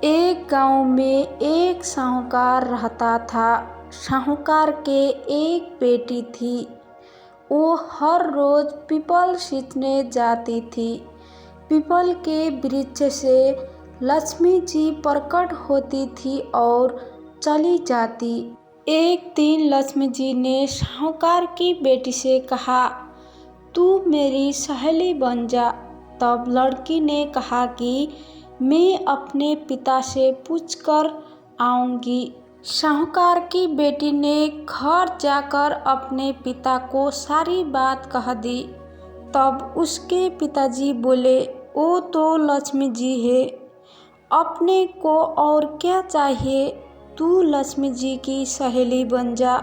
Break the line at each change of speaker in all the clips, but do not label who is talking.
एक गांव में एक साहूकार रहता था। साहूकार के एक बेटी थी। वो हर रोज पीपल सींचने जाती थी। पीपल के वृक्ष से लक्ष्मी जी प्रकट होती थी और चली जाती। एक दिन लक्ष्मी जी ने साहूकार की बेटी से कहा, तू मेरी सहेली बन जा। तब लड़की ने कहा कि मैं अपने पिता से पूछकर आऊंगी। साहूकार की बेटी ने घर जाकर अपने पिता को सारी बात कह दी। तब उसके पिताजी बोले, वो तो लक्ष्मी जी है, अपने को और क्या चाहिए, तू लक्ष्मी जी की सहेली बन जा।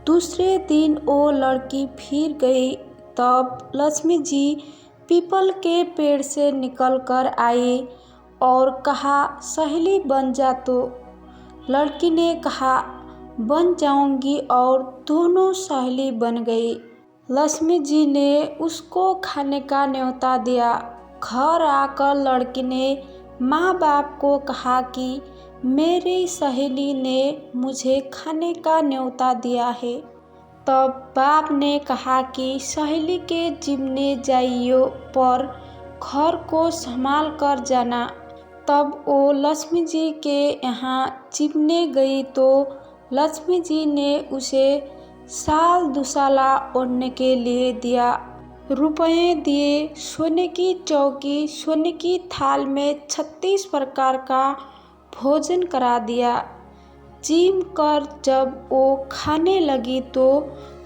दूसरे दिन वो लड़की फिर गई। तब लक्ष्मी जी पीपल के पेड़ से निकलकर आई और कहा, सहेली बन जा। तो लड़की ने कहा, बन जाऊंगी, और दोनों सहेली बन गई। लक्ष्मी जी ने उसको खाने का न्योता दिया। घर आकर लड़की ने माँ बाप को कहा कि मेरी सहेली ने मुझे खाने का न्योता दिया है। तब बाप ने कहा कि सहेली के जिम्मे जाइयो पर घर को संभाल कर जाना। तब वो लक्ष्मी जी के यहाँ चिपने गई तो लक्ष्मी जी ने उसे साल दुसाला ओढ़ने के लिए दिया, रुपये दिए, सोने की चौकी, सोने की थाल में 36 प्रकार का भोजन करा दिया। चिम कर जब वो खाने लगी तो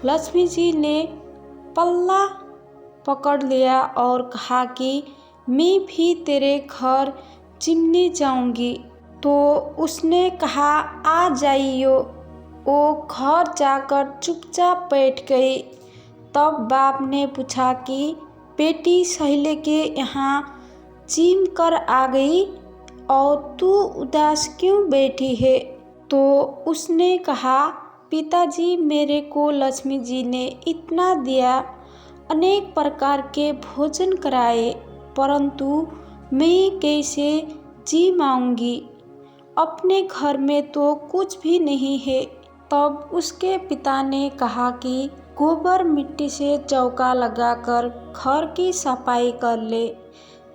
लक्ष्मी जी ने पल्ला पकड़ लिया और कहा कि मैं भी तेरे घर चिमने जाऊंगी। तो उसने कहा, आ जाइयो। वो घर जाकर चुपचाप बैठ गई। तब बाप ने पूछा कि बेटी सहेली के यहाँ चिम कर आ गई और तू उदास क्यों बैठी है? तो उसने कहा, पिताजी, मेरे को लक्ष्मी जी ने इतना दिया, अनेक प्रकार के भोजन कराए, परंतु मैं कैसे जी माऊंगी? अपने घर में तो कुछ भी नहीं है। तब उसके पिता ने कहा कि गोबर मिट्टी से चौका लगाकर घर की सफाई कर ले।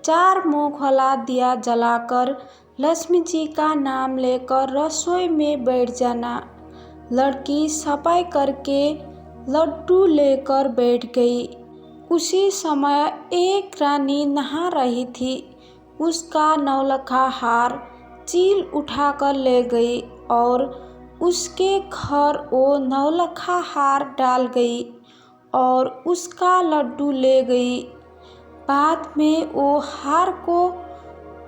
4 मूंगफला दिया जलाकर लक्ष्मी जी का नाम लेकर रसोई में बैठ जाना। लड़की सफाई करके लड्डू लेकर बैठ गई। उसी समय एक रानी नहा रही थी। उसका नौलखा हार चील उठाकर ले गई और उसके घर वो नौलखा हार डाल गई और उसका लड्डू ले गई। बाद में वो हार को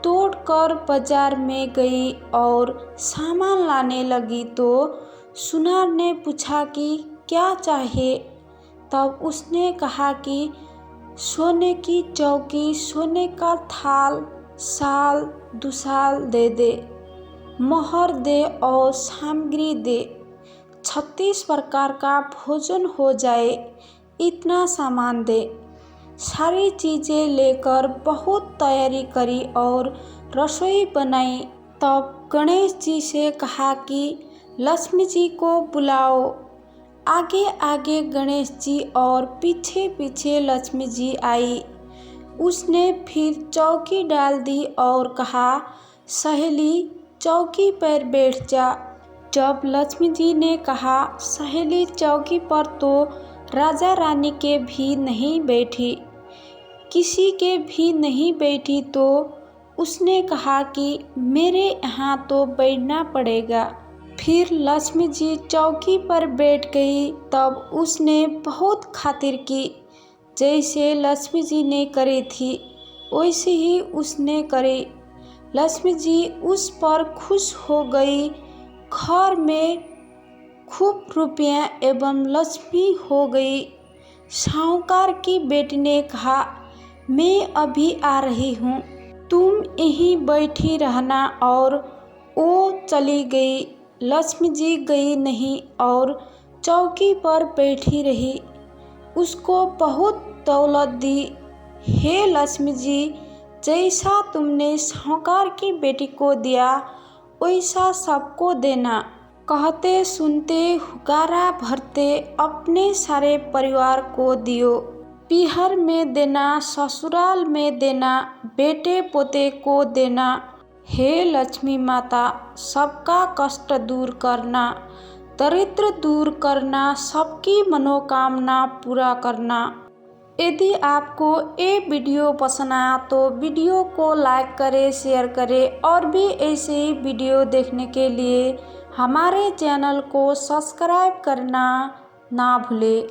तोड़कर बाजार में गई और सामान लाने लगी तो सुनार ने पूछा कि क्या चाहिए? तब उसने कहा कि सोने की चौकी, सोने का थाल, साल दुसाल दे दे, मोहर दे और सामग्री दे, 36 प्रकार का भोजन हो जाए, इतना सामान दे। सारी चीज़ें लेकर बहुत तैयारी करी और रसोई बनाई। तब गणेश जी से कहा कि लक्ष्मी जी को बुलाओ। आगे आगे गणेश जी और पीछे पीछे लक्ष्मी जी आई। उसने फिर चौकी डाल दी और कहा, सहेली चौकी पर बैठ जा। जब लक्ष्मी जी ने कहा, सहेली चौकी पर, तो राजा रानी के भी नहीं बैठी, किसी के भी नहीं बैठी। तो उसने कहा कि मेरे यहाँ तो बैठना पड़ेगा। फिर लक्ष्मी जी चौकी पर बैठ गई। तब उसने बहुत खातिर की। जैसे लक्ष्मी जी ने करी थी वैसे ही उसने करी। लक्ष्मी जी उस पर खुश हो गई। घर में खूब रुपया एवं लक्ष्मी हो गई। साहूकार की बेटी ने कहा, मैं अभी आ रही हूँ, तुम यहीं बैठी रहना। और वो चली गई। लक्ष्मी जी गई नहीं और चौकी पर बैठी रही। उसको बहुत दौलत दी। हे लक्ष्मी जी, जैसा तुमने साहूकार की बेटी को दिया वैसा सबको देना। कहते सुनते हुकारा भरते अपने सारे परिवार को दियो। पीहर में देना, ससुराल में देना, बेटे पोते को देना। हे लक्ष्मी माता, सबका कष्ट दूर करना, दरिद्र दूर करना, सबकी मनोकामना पूरा करना। यदि आपको ये वीडियो पसंद आया तो वीडियो को लाइक करें, शेयर करें और भी ऐसे ही वीडियो देखने के लिए हमारे चैनल को सब्सक्राइब करना ना भूलें।